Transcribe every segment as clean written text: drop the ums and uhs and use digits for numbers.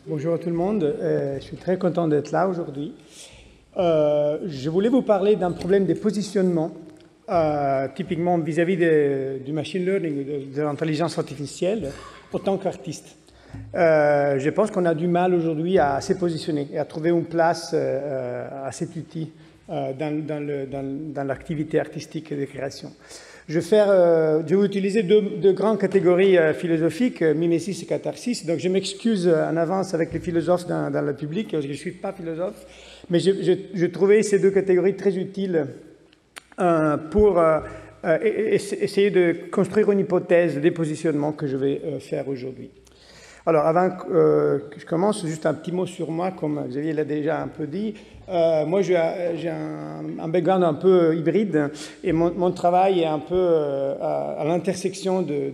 Bonjour à tout le monde, je suis très content d'être là aujourd'hui. Je voulais vous parler d'un problème de positionnement, typiquement vis-à-vis du machine learning, de l'intelligence artificielle, en tant qu'artiste. Je pense qu'on a du mal aujourd'hui à se positionner et à trouver une place à cet outil dans l'activité artistique et de création. Je vais utiliser deux grandes catégories philosophiques, mimésis et catharsis. Donc je m'excuse en avance avec les philosophes dans le public, parce que je ne suis pas philosophe, mais je trouvais ces deux catégories très utiles pour essayer de construire une hypothèse de positionnement que je vais faire aujourd'hui. Alors, avant que je commence, juste un petit mot sur moi, comme Xavier l'a déjà un peu dit. Moi, j'ai un background un peu hybride et mon travail est un peu à l'intersection de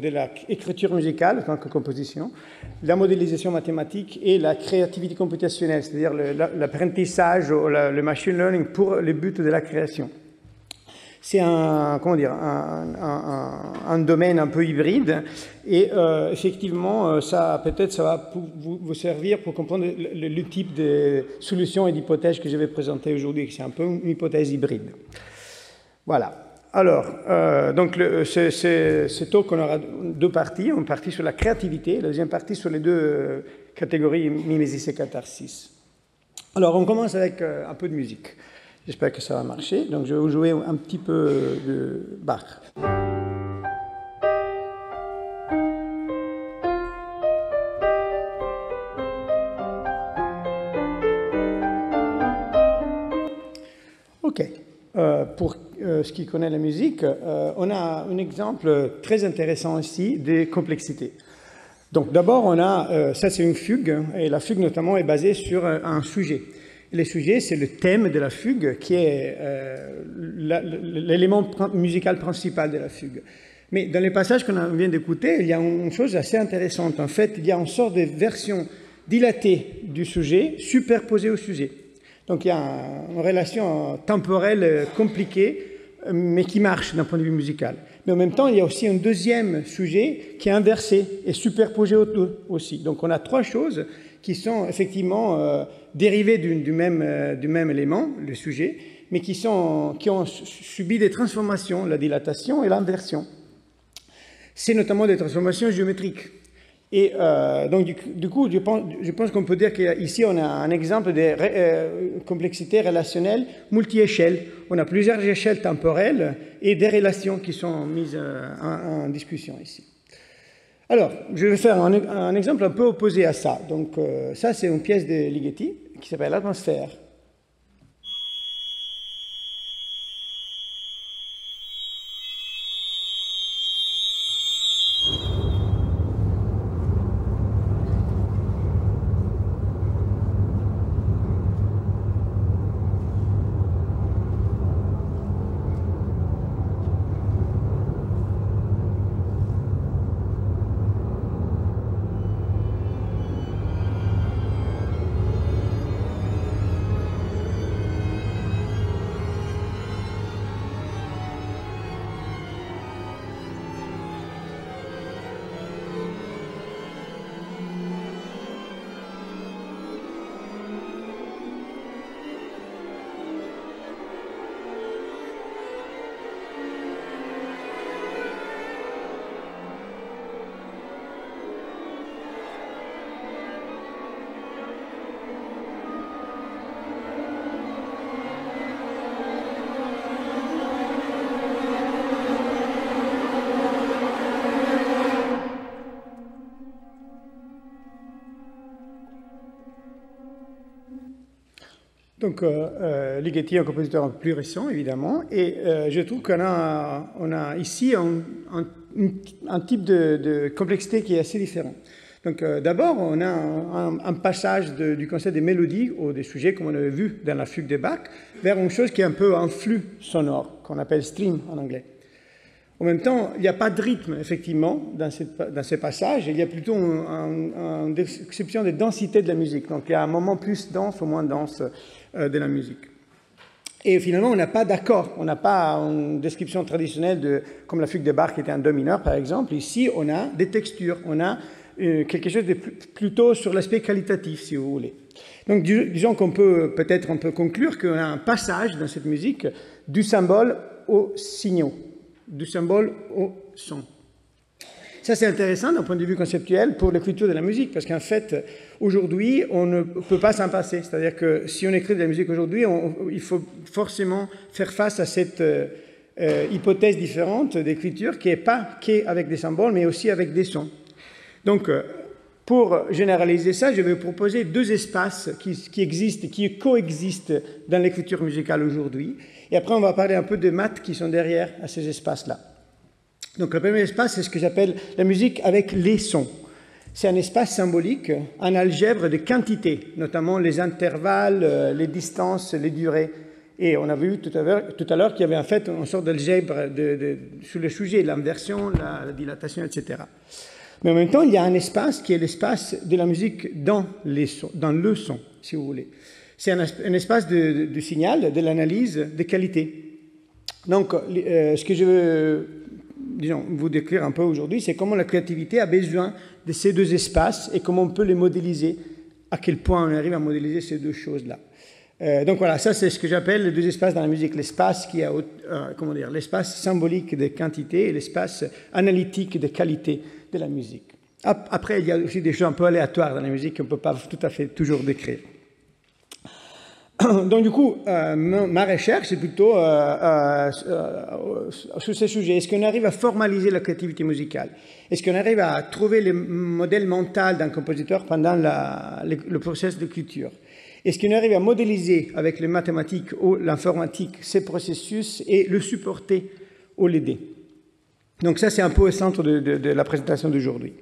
l'écriture musicale en tant que composition, la modélisation mathématique et la créativité computationnelle, c'est-à-dire l'apprentissage ou le machine learning pour les buts de la création. C'est un domaine un peu hybride et effectivement, peut-être ça va vous servir pour comprendre le type de solutions et d'hypothèses que je vais présenter aujourd'hui, c'est un peu une hypothèse hybride. Voilà. Alors, donc ce talk, on aura deux parties, une partie sur la créativité, la deuxième partie sur les deux catégories mimésis et catharsis. Alors, on commence avec un peu de musique. J'espère que ça va marcher. Donc, je vais vous jouer un petit peu de Bach. OK. Pour ce qui connaît la musique, on a un exemple très intéressant ici de complexité. Donc, d'abord, on a, ça c'est une fugue, et la fugue notamment est basée sur un sujet. Le sujet, c'est le thème de la fugue qui est l'élément musical principal de la fugue. Mais dans les passages qu'on vient d'écouter, il y a une chose assez intéressante. En fait, il y a une sorte de version dilatée du sujet superposée au sujet. Donc il y a une relation temporelle compliquée, mais qui marche d'un point de vue musical. Mais en même temps, il y a aussi un deuxième sujet qui est inversé et superposé aux deux aussi. Donc on a trois choses qui sont effectivement dérivés du même élément, le sujet, mais qui ont subi des transformations, la dilatation et l'inversion. C'est notamment des transformations géométriques. Et donc, du coup, je pense qu'on peut dire qu'ici, on a un exemple de complexité relationnelle multi-échelle. On a plusieurs échelles temporelles et des relations qui sont mises en discussion ici. Alors, je vais faire un exemple un peu opposé à ça. Donc, ça, c'est une pièce de Ligeti qui s'appelle L'Atmosphère. Donc, Ligeti est un compositeur plus récent, évidemment, et je trouve qu'on a ici un type de complexité qui est assez différent. Donc, d'abord, on a un passage du concept des mélodies ou des sujets, comme on avait vu dans la fugue de Bach, vers une chose qui est un peu un flux sonore, qu'on appelle stream en anglais. En même temps, il n'y a pas de rythme, effectivement, dans ces passages. Il y a plutôt une description de densité de la musique. Donc, il y a un moment plus dense ou moins dense de la musique. Et finalement, on n'a pas d'accord. On n'a pas une description traditionnelle comme la fugue de Bach qui était en do mineur, par exemple. Ici, on a des textures. On a quelque chose de plutôt sur l'aspect qualitatif, si vous voulez. Donc, disons qu'on peut peut-être conclure qu'on a un passage dans cette musique du symbole aux signaux, du symbole au son. Ça, c'est intéressant d'un point de vue conceptuel pour l'écriture de la musique, parce qu'en fait, aujourd'hui, on ne peut pas s'en passer. C'est-à-dire que si on écrit de la musique aujourd'hui, il faut forcément faire face à cette hypothèse différente d'écriture qui n'est pas qu'avec des symboles, mais aussi avec des sons. Donc, pour généraliser ça, je vais vous proposer deux espaces qui existent, qui coexistent dans l'écriture musicale aujourd'hui. Et après, on va parler un peu des maths qui sont derrière à ces espaces-là. Donc, le premier espace, c'est ce que j'appelle la musique avec les sons. C'est un espace symbolique, un algèbre de quantités, notamment les intervalles, les distances, les durées. Et on a vu tout à l'heure qu'il y avait en fait une sorte d'algèbre sur le sujet, l'inversion, la dilatation, etc. Mais en même temps, il y a un espace qui est l'espace de la musique dans le son, si vous voulez. C'est un espace du signal, de l'analyse, de qualité. Donc, ce que je veux vous décrire un peu aujourd'hui, c'est comment la créativité a besoin de ces deux espaces et comment on peut les modéliser, à quel point on arrive à modéliser ces deux choses-là. Donc voilà, ça c'est ce que j'appelle les deux espaces dans la musique, l'espace qui a, l'espace symbolique de quantité et l'espace analytique de qualité de la musique. Après, il y a aussi des choses un peu aléatoires dans la musique qu'on ne peut pas tout à fait toujours décrire. Donc du coup, ma recherche est plutôt sur ce sujet. Est-ce qu'on arrive à formaliser la créativité musicale? Est-ce qu'on arrive à trouver le modèle mental d'un compositeur pendant le processus d'écriture? Est-ce qu'on arrive à modéliser avec les mathématiques ou l'informatique ces processus et le supporter ou l'aider? Donc ça, c'est un peu au centre de la présentation d'aujourd'hui.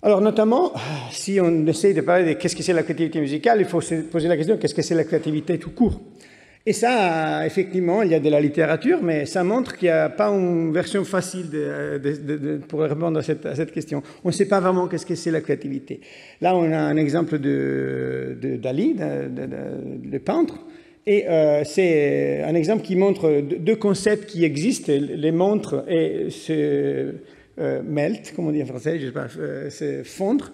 Alors, notamment, si on essaye de parler de qu'est-ce que c'est la créativité musicale, il faut se poser la question, qu'est-ce que c'est la créativité tout court? Et ça, effectivement, il y a de la littérature, mais ça montre qu'il n'y a pas une version facile pour répondre à cette question. On ne sait pas vraiment qu'est-ce que c'est la créativité. Là, on a un exemple de Dali, le peintre, et c'est un exemple qui montre deux concepts qui existent, les montres et melt, comme on dit en français, je sais pas, c'est fondre.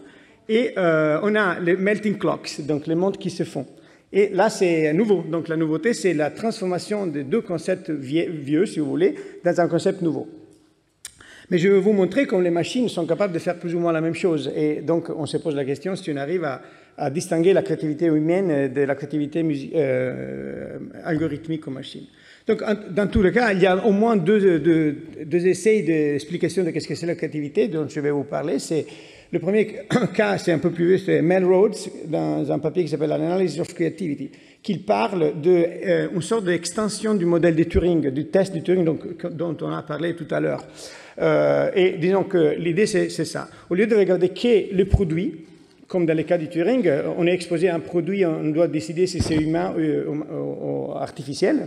Et on a les melting clocks, donc les montres qui se font. Et là, c'est nouveau. Donc la nouveauté, c'est la transformation de deux concepts vieux, si vous voulez, dans un concept nouveau. Mais je vais vous montrer comment les machines sont capables de faire plus ou moins la même chose. Et donc, on se pose la question si on arrive à distinguer la créativité humaine de la créativité algorithmique aux machines. Donc, dans tous les cas, il y a au moins deux essais d'explication de ce que c'est la créativité dont je vais vous parler. Le premier cas, c'est un peu plus vieux, c'est Melrose, dans un papier qui s'appelle Analysis of Creativity, qui parle d'une sorte d'extension du modèle de Turing, du test de Turing dont on a parlé tout à l'heure. Et disons que l'idée, c'est ça. Au lieu de regarder qu'est le produit, comme dans le cas du Turing, on est exposé à un produit, on doit décider si c'est humain ou artificiel.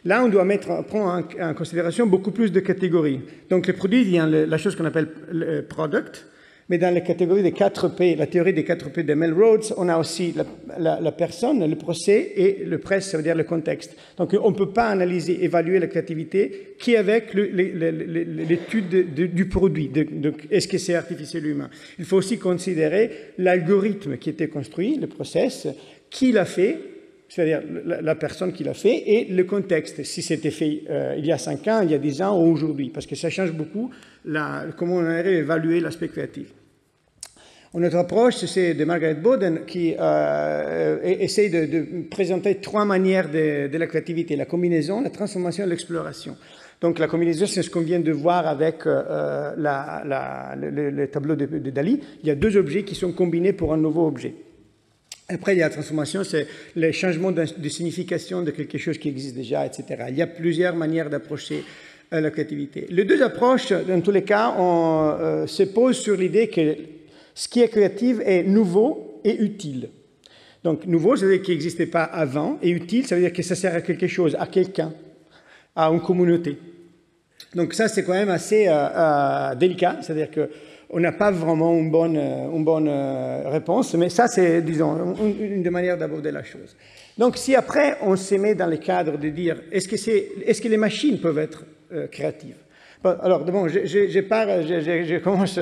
Là, on doit prendre en considération beaucoup plus de catégories. Donc, le produit vient la chose qu'on appelle le product, mais dans la catégorie des 4 P, la théorie des 4 P de Melrose, on a aussi la personne, le procès et le presse, ça veut dire le contexte. Donc, on ne peut pas analyser, évaluer la créativité qu'avec l'étude du produit. Est-ce que c'est artificiel ou humain? Il faut aussi considérer l'algorithme qui était construit, le process, qui l'a fait, c'est-à-dire la personne qui l'a fait, et le contexte, si c'était fait il y a 5 ans, il y a 10 ans ou aujourd'hui, parce que ça change beaucoup comment on arrive à évaluer l'aspect créatif. Une autre approche, c'est de Margaret Boden, qui essaye de présenter 3 manières de la créativité, la combinaison, la transformation et l'exploration. Donc la combinaison, c'est ce qu'on vient de voir avec le tableau de Dali. Il y a 2 objets qui sont combinés pour un nouveau objet. Après, il y a la transformation, c'est le changement de signification de quelque chose qui existe déjà, etc. Il y a plusieurs manières d'approcher la créativité. Les 2 approches, dans tous les cas, on se pose sur l'idée que ce qui est créatif est nouveau et utile. Donc, nouveau, ça veut dire qu'il n'existait pas avant, et utile, ça veut dire que ça sert à quelque chose, à quelqu'un, à une communauté. Donc, ça, c'est quand même assez délicat, c'est-à-dire que on n'a pas vraiment une bonne réponse, mais ça, c'est, disons, une des manières d'aborder la chose. Donc, si après, on se met dans le cadre de dire, est-ce que les machines peuvent être créatives? Bon, alors, bon, je commence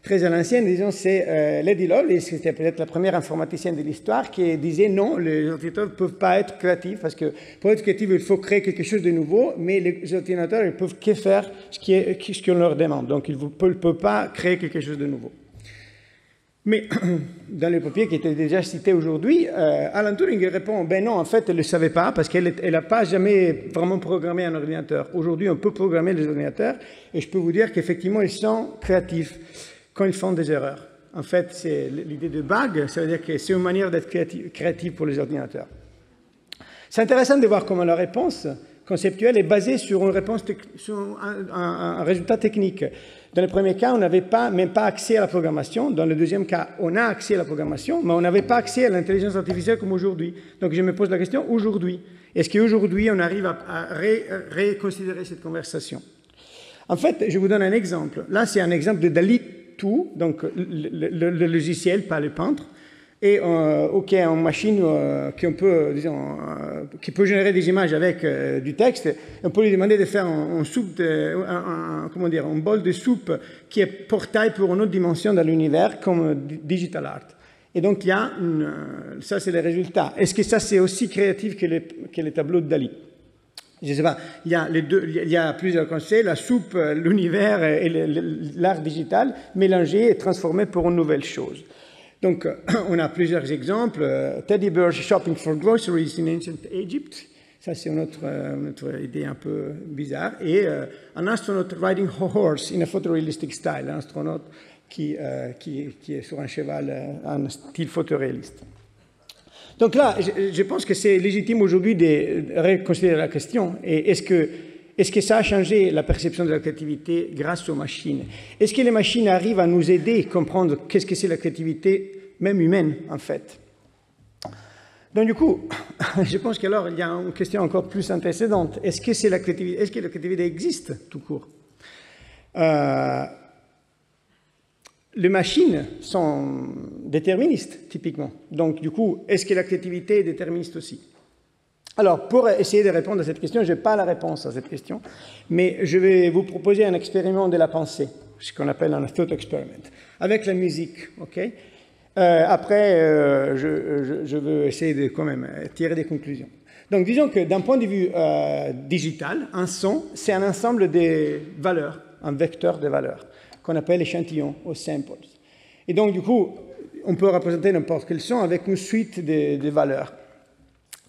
très à l'ancienne, disons, c'est Lady Lovelace, c'était peut-être la première informaticienne de l'histoire, qui disait non, les ordinateurs ne peuvent pas être créatifs, parce que pour être créatif, il faut créer quelque chose de nouveau, mais les ordinateurs ne peuvent que faire ce qu'on leur demande, donc ils ne peuvent pas créer quelque chose de nouveau. Mais dans le papier qui était déjà cité aujourd'hui, Alan Turing répond, ben non, en fait, elle ne le savait pas parce qu'elle n'a pas jamais vraiment programmé un ordinateur. Aujourd'hui, on peut programmer les ordinateurs et je peux vous dire qu'effectivement, ils sont créatifs quand ils font des erreurs. En fait, c'est l'idée de bug, ça veut dire que c'est une manière d'être créatif pour les ordinateurs. C'est intéressant de voir comment la réponse conceptuelle est basée sur une réponse, sur un résultat technique. Dans le premier cas, on n'avait même pas accès à la programmation. Dans le deuxième cas, on a accès à la programmation, mais on n'avait pas accès à l'intelligence artificielle comme aujourd'hui. Donc je me pose la question, aujourd'hui, est-ce qu'aujourd'hui on arrive à reconsidérer cette conversation? En fait, je vous donne un exemple. Là, c'est un exemple de DALL-E 2, donc le logiciel, pas le peintre, et qui est une machine qui peut générer des images avec du texte. On peut lui demander de faire un bol de soupe qui est portail pour une autre dimension dans l'univers, comme digital art. Et donc, il y a ça, c'est les résultats. Est-ce que ça, c'est aussi créatif que les tableaux de DALL-E? Je ne sais pas, il y a plusieurs concepts, la soupe, l'univers et l'art digital mélangés et transformés pour une nouvelle chose. Donc, on a plusieurs exemples. Teddy bears shopping for groceries in ancient Egypt. Ça, c'est une autre idée un peu bizarre. Et un astronaute riding a horse in a photorealistic style. Un astronaute qui est sur un cheval, en style photoréaliste. Donc là, je pense que c'est légitime aujourd'hui de reconsidérer la question. Et est-ce que ça a changé la perception de la créativité grâce aux machines? Est-ce que les machines arrivent à nous aider à comprendre qu'est-ce que c'est la créativité, même humaine, en fait? Donc du coup, je pense qu'alors, il y a une question encore plus antécédente. Est-ce que la créativité existe, tout court? Les machines sont déterministes, typiquement. Donc du coup, est-ce que la créativité est déterministe aussi? Alors, pour essayer de répondre à cette question, je n'ai pas la réponse à cette question, mais je vais vous proposer un expériment de la pensée, ce qu'on appelle un thought experiment, avec la musique, ok? Après, je veux essayer de quand même tirer des conclusions. Donc, disons que d'un point de vue digital, un son, c'est un ensemble de valeurs, un vecteur de valeurs, qu'on appelle échantillons, ou samples. Et donc, du coup, on peut représenter n'importe quel son avec une suite de valeurs.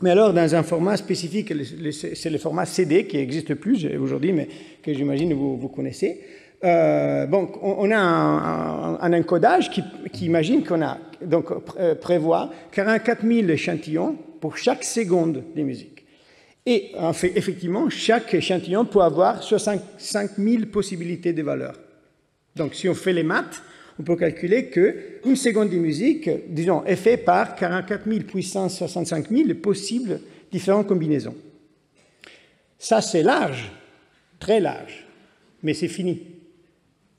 Mais alors, dans un format spécifique, c'est le format CD qui n'existe plus aujourd'hui, mais que j'imagine vous connaissez. On a un encodage qui imagine prévoit 44 000 échantillons pour chaque seconde de musique. Et en fait, effectivement, chaque échantillon peut avoir 65 000 possibilités de valeurs. Donc, si on fait les maths, on peut calculer qu'une seconde de musique, disons, est faite par 44 000 puissance 65 000 possibles différentes combinaisons. Ça, c'est large, très large, mais c'est fini.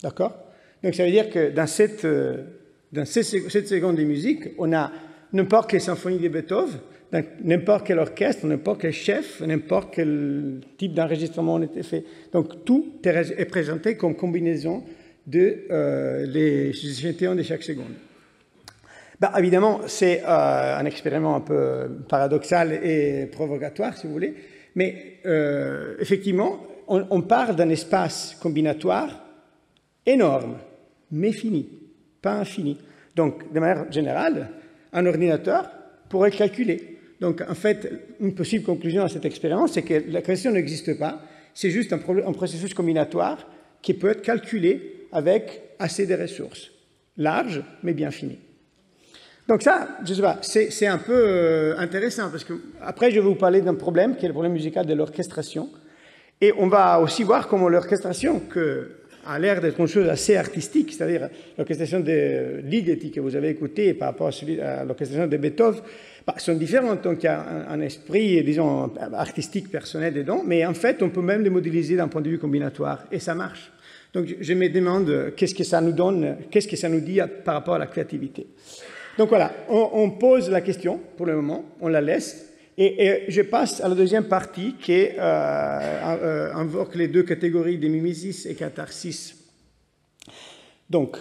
D'accord? Donc, ça veut dire que dans cette seconde de musique, on a n'importe quelle symphonie de Beethoven, n'importe quel orchestre, n'importe quel chef, n'importe quel type d'enregistrement on était fait. Donc, tout est présenté comme combinaison les échantillons de chaque seconde. Évidemment, c'est un expériment un peu paradoxal et provocatoire, si vous voulez, mais effectivement, on part d'un espace combinatoire énorme, mais fini, pas infini. Donc, de manière générale, un ordinateur pourrait calculer. Donc, en fait, une possible conclusion à cet expérience, c'est que la création n'existe pas, c'est juste un processus combinatoire qui peut être calculé avec assez de ressources, larges, mais bien finies. Donc ça, je ne sais pas, c'est un peu intéressant, parce que après, je vais vous parler d'un problème, qui est le problème musical de l'orchestration. Et on va aussi voir comment l'orchestration, qui a l'air d'être une chose assez artistique, c'est-à-dire l'orchestration de Ligeti que vous avez écouté par rapport à l'orchestration de Beethoven, sont différentes. Donc il y a un esprit, disons, artistique, personnel dedans, mais en fait, on peut même les modéliser d'un point de vue combinatoire, et ça marche. Donc, je me demande qu'est-ce que ça nous donne, qu'est-ce que ça nous dit par rapport à la créativité. Donc voilà, on pose la question pour le moment, on la laisse, Et je passe à la deuxième partie qui invoque les deux catégories de mimesis et catharsis. Donc,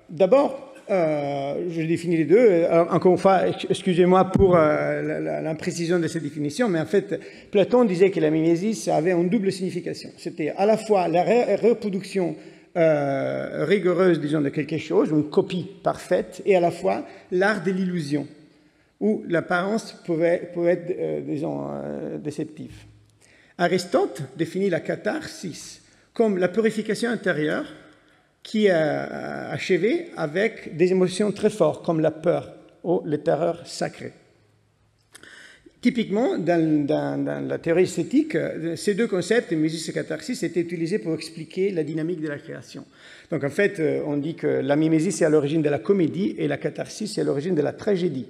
d'abord, je définis les deux. Alors, encore une fois, excusez-moi pour l'imprécision de cette définition, mais en fait, Platon disait que la mimesis avait une double signification. C'était à la fois la reproduction rigoureuse, disons, de quelque chose, une copie parfaite, et à la fois l'art de l'illusion, où l'apparence pouvait être, disons, déceptive. Aristote définit la catharsis comme la purification intérieure qui est achevée avec des émotions très fortes, comme la peur ou les terreurs sacrées. Typiquement, dans la théorie esthétique, ces deux concepts, mimesis et catharsis, étaient utilisés pour expliquer la dynamique de la création. Donc en fait, on dit que la mimesis est à l'origine de la comédie et la catharsis est à l'origine de la tragédie.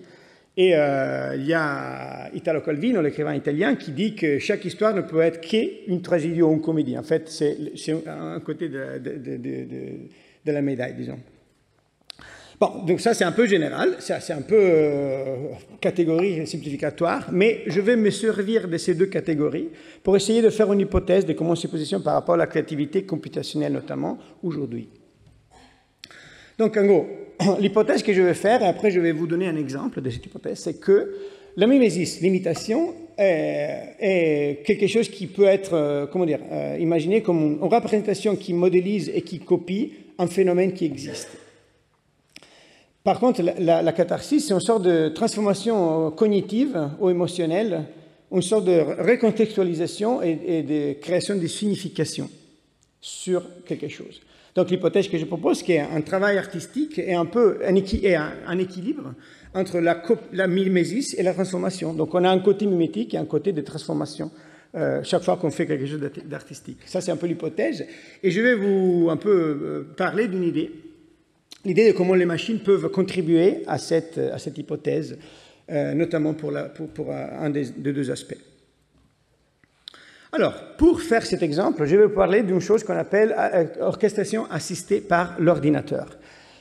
Et il y a Italo Calvino, l'écrivain italien, qui dit que chaque histoire ne peut être qu'une tragédie ou une comédie. En fait, c'est un côté de la médaille, disons. Bon, donc ça c'est un peu général, c'est un peu catégorie simplificatoire, mais je vais me servir de ces deux catégories pour essayer de faire une hypothèse de comment on se positionne par rapport à la créativité computationnelle, notamment aujourd'hui. Donc en gros, l'hypothèse que je vais faire, et après je vais vous donner un exemple de cette hypothèse, c'est que la mimesis, l'imitation, est quelque chose qui peut être, imaginé comme une représentation qui modélise et qui copie un phénomène qui existe. Par contre, la catharsis, c'est une sorte de transformation cognitive ou émotionnelle, une sorte de recontextualisation et de création de signification sur quelque chose. Donc l'hypothèse que je propose, qui est un travail artistique et un peu un équilibre entre la mimésis et la transformation. Donc on a un côté mimétique et un côté de transformation chaque fois qu'on fait quelque chose d'artistique. Ça, c'est un peu l'hypothèse. Et je vais vous un peu parler d'une idée. L'idée de comment les machines peuvent contribuer à cette hypothèse, notamment pour un des deux aspects. Alors, pour faire cet exemple, je vais vous parler d'une chose qu'on appelle orchestration assistée par l'ordinateur.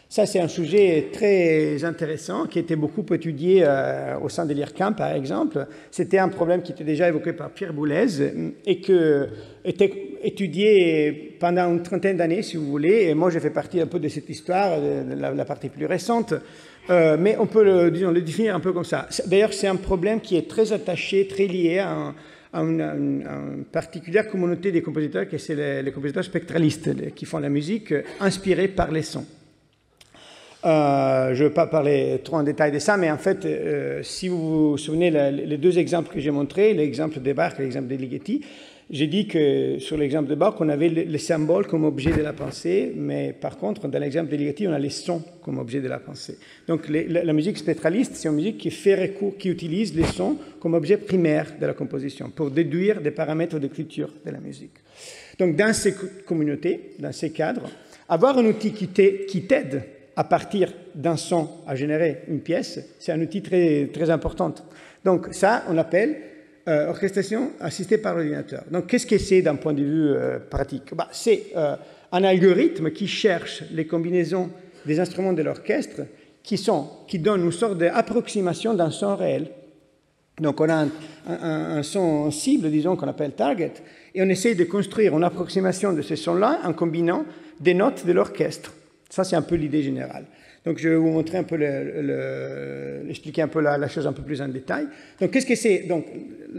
Ça, c'est un sujet très intéressant qui était beaucoup étudié au sein de l'IRCAM, par exemple. C'était un problème qui était déjà évoqué par Pierre Boulez et qui était étudié pendant une trentaine d'années, si vous voulez. Et moi, j'ai fait partie un peu de cette histoire, la partie plus récente. Mais on peut le définir un peu comme ça. D'ailleurs, c'est un problème qui est très attaché, très lié à une particulière communauté des compositeurs, qui c'est les compositeurs spectralistes, qui font la musique inspirée par les sons. Je ne vais pas parler trop en détail de ça, mais en fait, si vous vous souvenez, les deux exemples que j'ai montrés, l'exemple de Bach et l'exemple de Ligeti, j'ai dit que sur l'exemple de Bach, on avait les symboles comme objet de la pensée, mais par contre, dans l'exemple de Ligeti, on a les sons comme objet de la pensée. Donc la musique spectraliste, c'est une musique qui fait recours, qui utilise les sons comme objet primaire de la composition, pour déduire des paramètres d'écriture de la musique. Donc dans ces communautés, dans ces cadres, avoir un outil qui t'aide à partir d'un son à générer une pièce, c'est un outil très, très important. Donc ça, on appelle orchestration assistée par l'ordinateur. Donc qu'est-ce que c'est d'un point de vue pratique? C'est un algorithme qui cherche les combinaisons des instruments de l'orchestre qui donnent une sorte d'approximation d'un son réel. Donc on a un son cible, disons, qu'on appelle target, et on essaie de construire une approximation de ce son-là en combinant des notes de l'orchestre. Ça, c'est un peu l'idée générale. Donc, je vais vous montrer un peu, expliquer un peu la chose un peu plus en détail. Donc, qu'est-ce que c'est? Donc,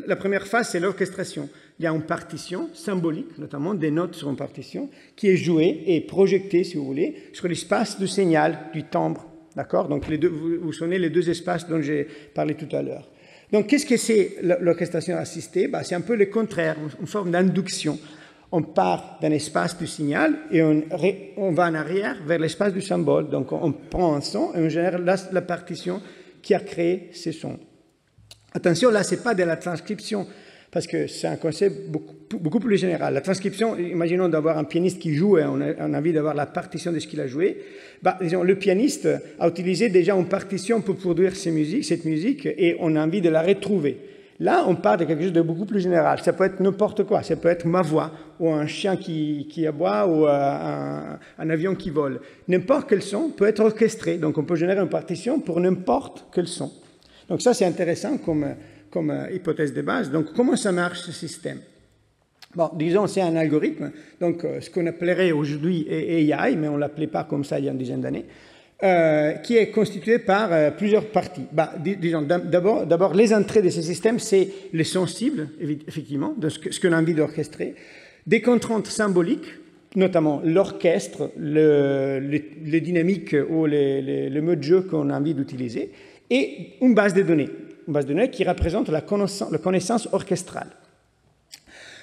la première phase, c'est l'orchestration. Il y a une partition symbolique, notamment des notes sur une partition, qui est jouée et projetée, si vous voulez, sur l'espace du signal, du timbre. D'accord? Donc, vous vous souvenez les deux espaces dont j'ai parlé tout à l'heure. Donc, qu'est-ce que c'est l'orchestration assistée? C'est un peu le contraire, une forme d'induction. On part d'un espace du signal et on va en arrière vers l'espace du symbole. Donc, on prend un son et on génère la partition qui a créé ces sons. Attention, là, ce n'est pas de la transcription, parce que c'est un concept beaucoup plus général. La transcription, imaginons d'avoir un pianiste qui joue et on a envie d'avoir la partition de ce qu'il a joué. Disons, le pianiste a utilisé déjà une partition pour produire cette musique et on a envie de la retrouver. Là, on parle de quelque chose de beaucoup plus général. Ça peut être n'importe quoi. Ça peut être ma voix, ou un chien qui aboie, ou un avion qui vole. N'importe quel son peut être orchestré. Donc, on peut générer une partition pour n'importe quel son. Donc ça, c'est intéressant comme hypothèse de base. Donc comment ça marche ce système? Bon, disons, c'est un algorithme, donc ce qu'on appellerait aujourd'hui AI, mais on ne l'appelait pas comme ça il y a une dizaine d'années, qui est constitué par plusieurs parties. Disons, d'abord, les entrées de ces systèmes, c'est les sensibles, effectivement, de ce qu'on a envie d'orchestrer, des contraintes symboliques, notamment l'orchestre, les dynamiques ou le mode de jeu qu'on a envie d'utiliser, et une base de données qui représente la connaissance orchestrale.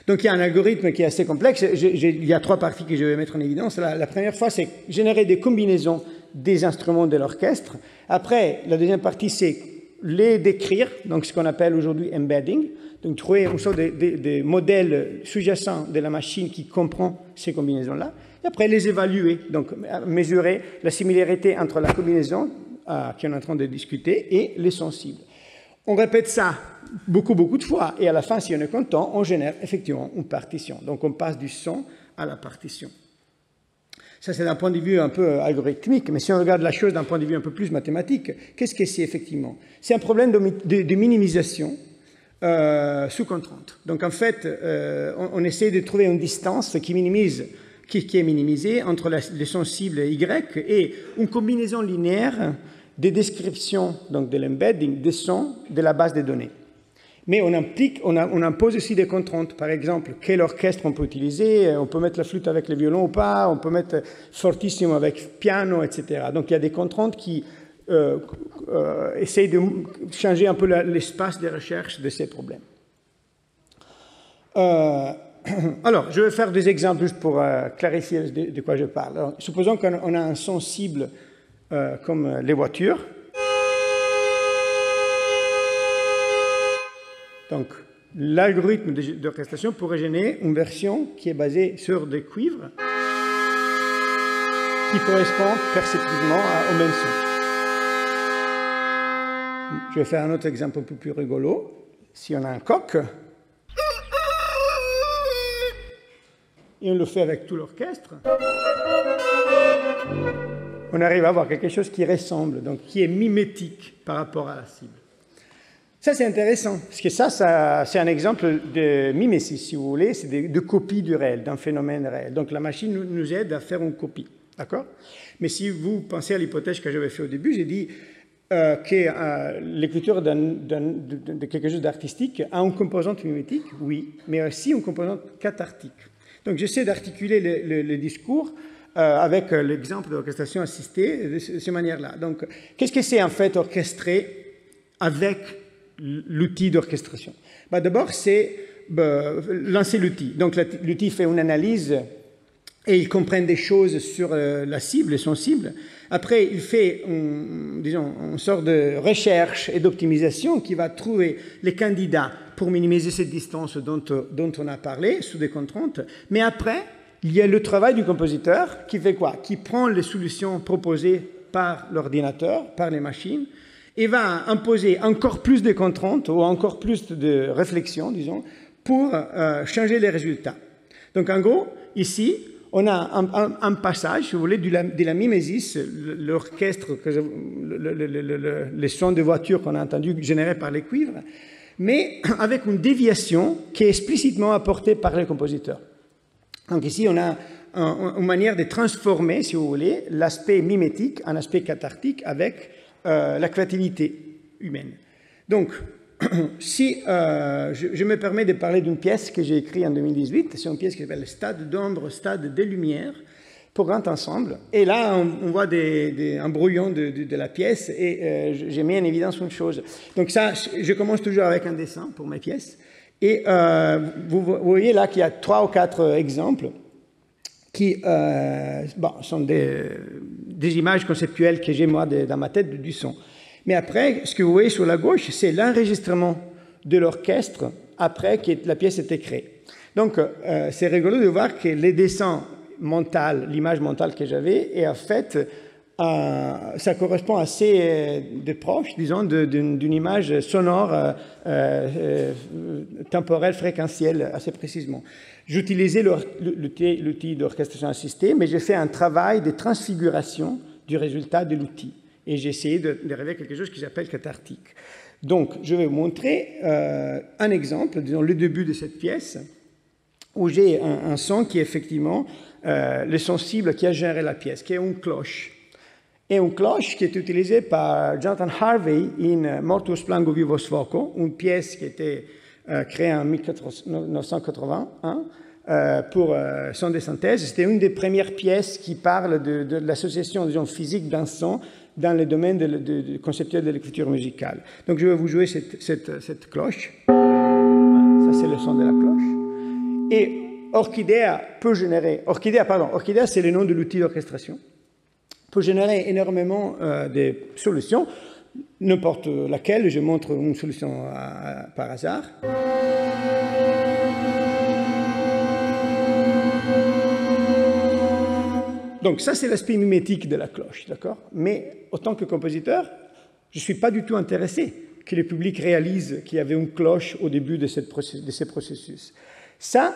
Donc il y a un algorithme qui est assez complexe. Il y a trois parties que je vais mettre en évidence. La première fois, c'est générer des combinaisons des instruments de l'orchestre. Après, la deuxième partie, c'est les décrire, donc ce qu'on appelle aujourd'hui embedding, donc trouver une sorte de modèle sous-jacent de la machine qui comprend ces combinaisons-là. Et après, les évaluer, donc mesurer la similarité entre la combinaison qu'on est en train de discuter et les sensibles. On répète ça beaucoup de fois, et à la fin, si on est content, on génère effectivement une partition. Donc on passe du son à la partition. Ça, c'est d'un point de vue un peu algorithmique, mais si on regarde la chose d'un point de vue un peu plus mathématique, qu'est-ce que c'est effectivement? C'est un problème de minimisation sous contrainte. Donc en fait, on essaie de trouver une distance qui est minimisée entre les sensibles Y et une combinaison linéaire des descriptions, donc de l'embedding, des sons de la base de données. Mais on impose aussi des contraintes. Par exemple, quel orchestre on peut utiliser, on peut mettre la flûte avec le violon ou pas, on peut mettre fortissimo avec piano, etc. Donc il y a des contraintes qui essayent de changer un peu l'espace de recherche de ces problèmes. Alors, je vais faire des exemples juste pour clarifier de quoi je parle. Alors, supposons qu'on a un son cible comme les voitures. Donc, l'algorithme d'orchestration pourrait générer une version qui est basée sur des cuivres qui correspond perceptivement au même son. Je vais faire un autre exemple un peu plus rigolo. Si on a un coq, et on le fait avec tout l'orchestre, on arrive à avoir quelque chose qui ressemble, donc qui est mimétique par rapport à la cible. Ça, c'est intéressant, parce que ça c'est un exemple de mimésis, si vous voulez, c'est de copie du réel, d'un phénomène réel. Donc la machine nous aide à faire une copie, d'accord? Mais si vous pensez à l'hypothèse que j'avais fait au début, j'ai dit que l'écriture de quelque chose d'artistique a une composante mimétique, oui, mais aussi une composante cathartique. Donc j'essaie d'articuler le discours avec l'exemple de l'orchestration assistée de cette manière-là. Donc, qu'est-ce que c'est en fait orchestrer avec l'outil d'orchestration? D'abord, c'est lancer l'outil. Donc, l'outil fait une analyse et il comprend des choses sur la cible et son cible. Après, il fait, une sorte de recherche et d'optimisation qui va trouver les candidats pour minimiser cette distance dont on a parlé, sous des contraintes. Mais après, il y a le travail du compositeur qui fait quoi? Qui prend les solutions proposées par l'ordinateur, par les machines, et va imposer encore plus de contraintes ou encore plus de réflexion, disons, pour changer les résultats. Donc en gros, ici, on a un passage, si vous voulez, de la mimésis, l'orchestre, les sons de voiture qu'on a entendus générés par les cuivres, mais avec une déviation qui est explicitement apportée par les compositeurs. Donc ici, on a une manière de transformer, si vous voulez, l'aspect mimétique en aspect cathartique avec la créativité humaine. Donc, si je me permets de parler d'une pièce que j'ai écrite en 2018, c'est une pièce qui s'appelle « Stade d'ombre, stade de lumière » pour grand ensemble. Et là, on voit un brouillon de la pièce et j'ai mis en évidence une chose. Donc ça, je commence toujours avec un dessin pour mes pièces. Et vous voyez là qu'il y a 3 ou 4 exemples qui sont des images conceptuelles que j'ai moi dans ma tête du son. Mais après, ce que vous voyez sur la gauche, c'est l'enregistrement de l'orchestre après que la pièce ait été créée. Donc, c'est rigolo de voir que les dessins mentaux, l'image mentale que j'avais, et en fait, ça correspond assez de proche, disons, d'une image sonore temporelle, fréquentielle, assez précisément. J'utilisais l'outil d'orchestration assistée, mais j'ai fait un travail de transfiguration du résultat de l'outil. Et j'ai essayé de révéler quelque chose qui s'appelle cathartique. Donc, je vais vous montrer un exemple, disons le début de cette pièce, où j'ai un son qui est effectivement le son cible qui a généré la pièce, qui est une cloche. Et une cloche qui est utilisée par Jonathan Harvey in Mortuus Plango Vivos Voco, une pièce qui a été créée en 1981 pour son de synthèse. C'était une des premières pièces qui parle de l'association, disons, physique d'un son dans le domaine conceptuel de l'écriture musicale. Donc je vais vous jouer cette cloche. Ça, c'est le son de la cloche. Et Orchidea peut générer... Orchidea, c'est le nom de l'outil d'orchestration. Peut générer énormément de solutions, n'importe laquelle. Je montre une solution par hasard. Donc ça, c'est l'aspect mimétique de la cloche, d'accord? Mais en tant que compositeur, je ne suis pas du tout intéressé que le public réalise qu'il y avait une cloche au début de ces processus. Ça,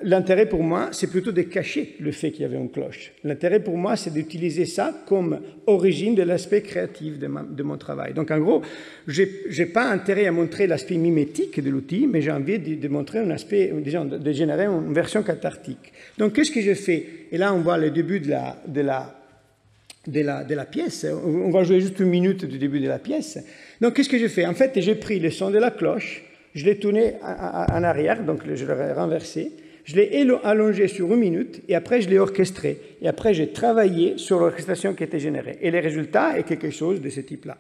l'intérêt pour moi, c'est plutôt de cacher le fait qu'il y avait une cloche. L'intérêt pour moi, c'est d'utiliser ça comme origine de l'aspect créatif de mon travail. Donc en gros, je n'ai pas intérêt à montrer l'aspect mimétique de l'outil, mais j'ai envie de montrer un aspect, disons, de générer une version cathartique. Donc qu'est-ce que je fais? Et là, on voit le début de la pièce. On va jouer juste une minute du début de la pièce. Donc qu'est-ce que je fais? En fait, j'ai pris le son de la cloche, je l'ai tourné en arrière, donc je l'ai renversé. Je l'ai allongé sur une minute et après je l'ai orchestré. Et après j'ai travaillé sur l'orchestration qui était générée. Et le résultat est quelque chose de ce type-là.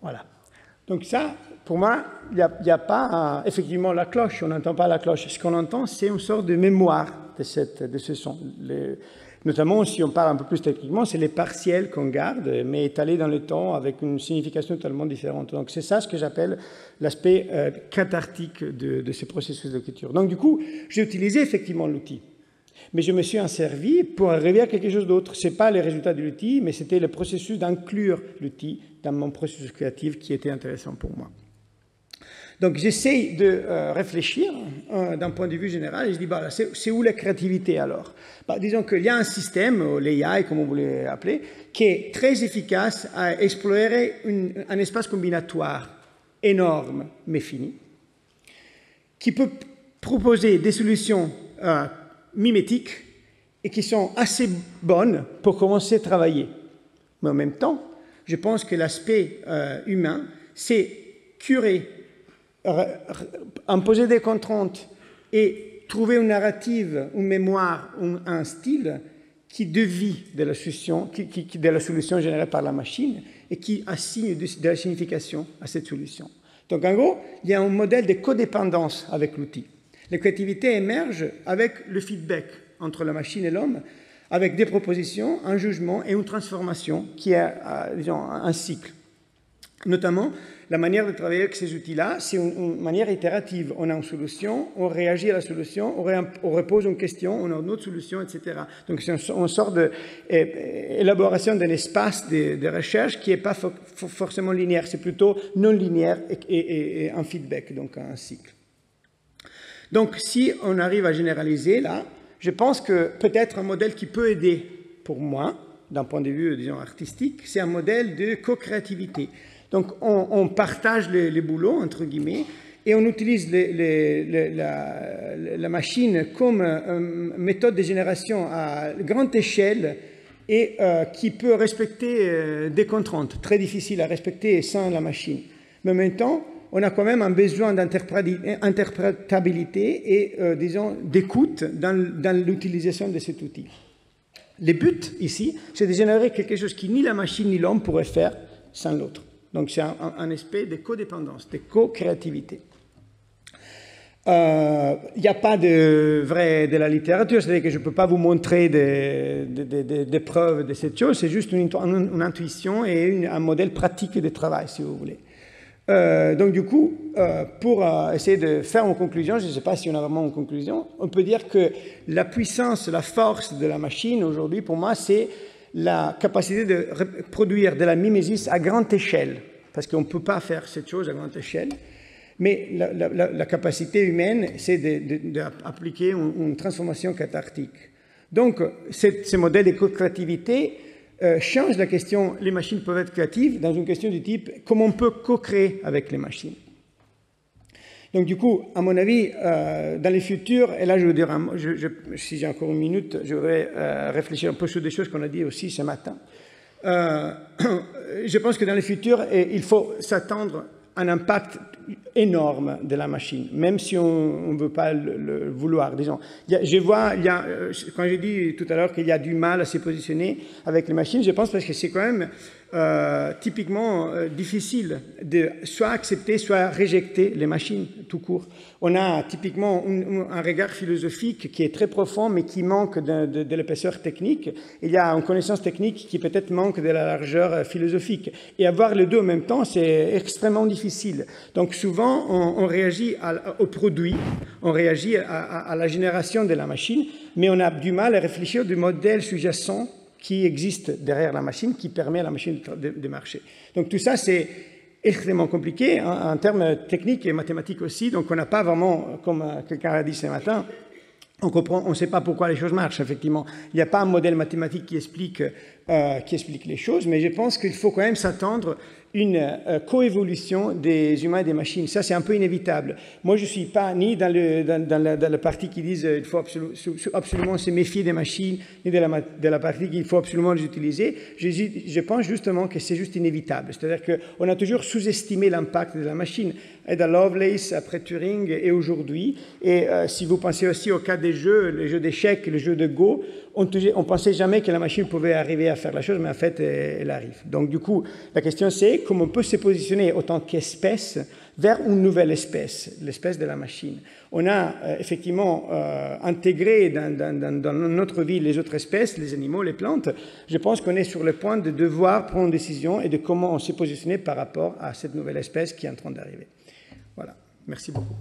Voilà. Donc ça, pour moi, il n'y a pas effectivement la cloche, on n'entend pas la cloche. Ce qu'on entend, c'est une sorte de mémoire de ce son. Notamment, si on parle un peu plus techniquement, c'est les partiels qu'on garde, mais étalés dans le temps avec une signification totalement différente. Donc c'est ça ce que j'appelle l'aspect cathartique de ce processus d'écriture. Donc du coup, j'ai utilisé effectivement l'outil. Mais je me suis en servi pour arriver à quelque chose d'autre. Ce n'est pas les résultats de l'outil, mais c'était le processus d'inclure l'outil dans mon processus créatif qui était intéressant pour moi. Donc j'essaye de réfléchir d'un point de vue général et je dis, bah, c'est où la créativité alors? Bah, disons qu'il y a un système, l'AI comme on voulait l'appeler, qui est très efficace à explorer un espace combinatoire énorme mais fini, qui peut proposer des solutions mimétiques et qui sont assez bonnes pour commencer à travailler. Mais en même temps, je pense que l'aspect humain, c'est curer, imposer des contraintes et trouver une narrative, une mémoire, un style qui devient de la solution générée par la machine et qui assigne de la signification à cette solution. Donc en gros, il y a un modèle de codépendance avec l'outil. La créativité émerge avec le feedback entre la machine et l'homme, avec des propositions, un jugement et une transformation qui est, disons, un cycle. Notamment, la manière de travailler avec ces outils-là, c'est une manière itérative. On a une solution, on réagit à la solution, on repose une question, on a une autre solution, etc. Donc c'est une sorte d'élaboration d'un espace de recherche qui n'est pas forcément linéaire, c'est plutôt non linéaire et un feedback, donc un cycle. Donc, si on arrive à généraliser, là, je pense que peut-être un modèle qui peut aider pour moi, d'un point de vue, disons, artistique, c'est un modèle de co-créativité. Donc, on partage les boulots, entre guillemets, et on utilise la machine comme méthode de génération à grande échelle et qui peut respecter des contraintes très difficiles à respecter sans la machine. Mais en même temps, on a quand même un besoin d'interprétabilité et, disons, d'écoute dans l'utilisation de cet outil. Le but, ici, c'est de générer quelque chose que ni la machine ni l'homme pourraient faire sans l'autre. Donc, c'est un aspect de codépendance, de co-créativité. Il n'y a pas de la littérature, c'est-à-dire que je ne peux pas vous montrer des preuves de cette chose, c'est juste une intuition et un modèle pratique de travail, si vous voulez. Donc du coup, pour essayer de faire une conclusion, je ne sais pas si on a vraiment une conclusion, on peut dire que la puissance, la force de la machine aujourd'hui, pour moi, c'est la capacité de produire de la mimésis à grande échelle, parce qu'on ne peut pas faire cette chose à grande échelle. Mais la capacité humaine, c'est d'appliquer une transformation cathartique. Donc, ce modèle de co-créativité change la question, les machines peuvent être créatives, dans une question du type, comment on peut co-créer avec les machines. Donc, du coup, à mon avis, dans le futur, et là, je veux dire, si j'ai encore une minute, je voudrais réfléchir un peu sur des choses qu'on a dit aussi ce matin. Je pense que dans le futur, il faut s'attendre à un impact énorme de la machine, même si on ne veut pas le vouloir. Disons. Quand j'ai dit tout à l'heure qu'il y a du mal à se positionner avec les machines, je pense parce que c'est quand même typiquement difficile de soit accepter, soit rejeter les machines tout court. On a typiquement un regard philosophique qui est très profond, mais qui manque de l'épaisseur technique. Il y a une connaissance technique qui peut-être manque de la largeur philosophique. Et avoir les deux en même temps, c'est extrêmement difficile. Donc souvent, on réagit au produit, on réagit à la génération de la machine, mais on a du mal à réfléchir du modèle sous-jacent qui existe derrière la machine, qui permet à la machine de marcher. Donc tout ça, c'est extrêmement compliqué en termes techniques et mathématiques aussi. Donc on n'a pas vraiment, comme quelqu'un a dit ce matin, on ne sait pas pourquoi les choses marchent, effectivement. Il n'y a pas un modèle mathématique qui explique les choses, mais je pense qu'il faut quand même s'attendre une coévolution des humains et des machines. Ça, c'est un peu inévitable. Moi, je ne suis pas ni dans la partie qui disent qu'il faut absolument se méfier des machines, ni de la partie qu'il faut absolument les utiliser. Je pense justement que c'est juste inévitable. C'est-à-dire qu'on a toujours sous-estimé l'impact de la machine. Ada Lovelace, après Turing et aujourd'hui. Et si vous pensez aussi au cas des jeux, les jeux d'échecs, les jeux de Go, on ne pensait jamais que la machine pouvait arriver à faire la chose, mais en fait, elle arrive. Donc, du coup, la question, c'est comment on peut se positionner en tant qu'espèce vers une nouvelle espèce, l'espèce de la machine. On a effectivement intégré dans notre vie les autres espèces, les animaux, les plantes. Je pense qu'on est sur le point de devoir prendre une décision et de comment on s'est positionné par rapport à cette nouvelle espèce qui est en train d'arriver. Voilà. Merci beaucoup.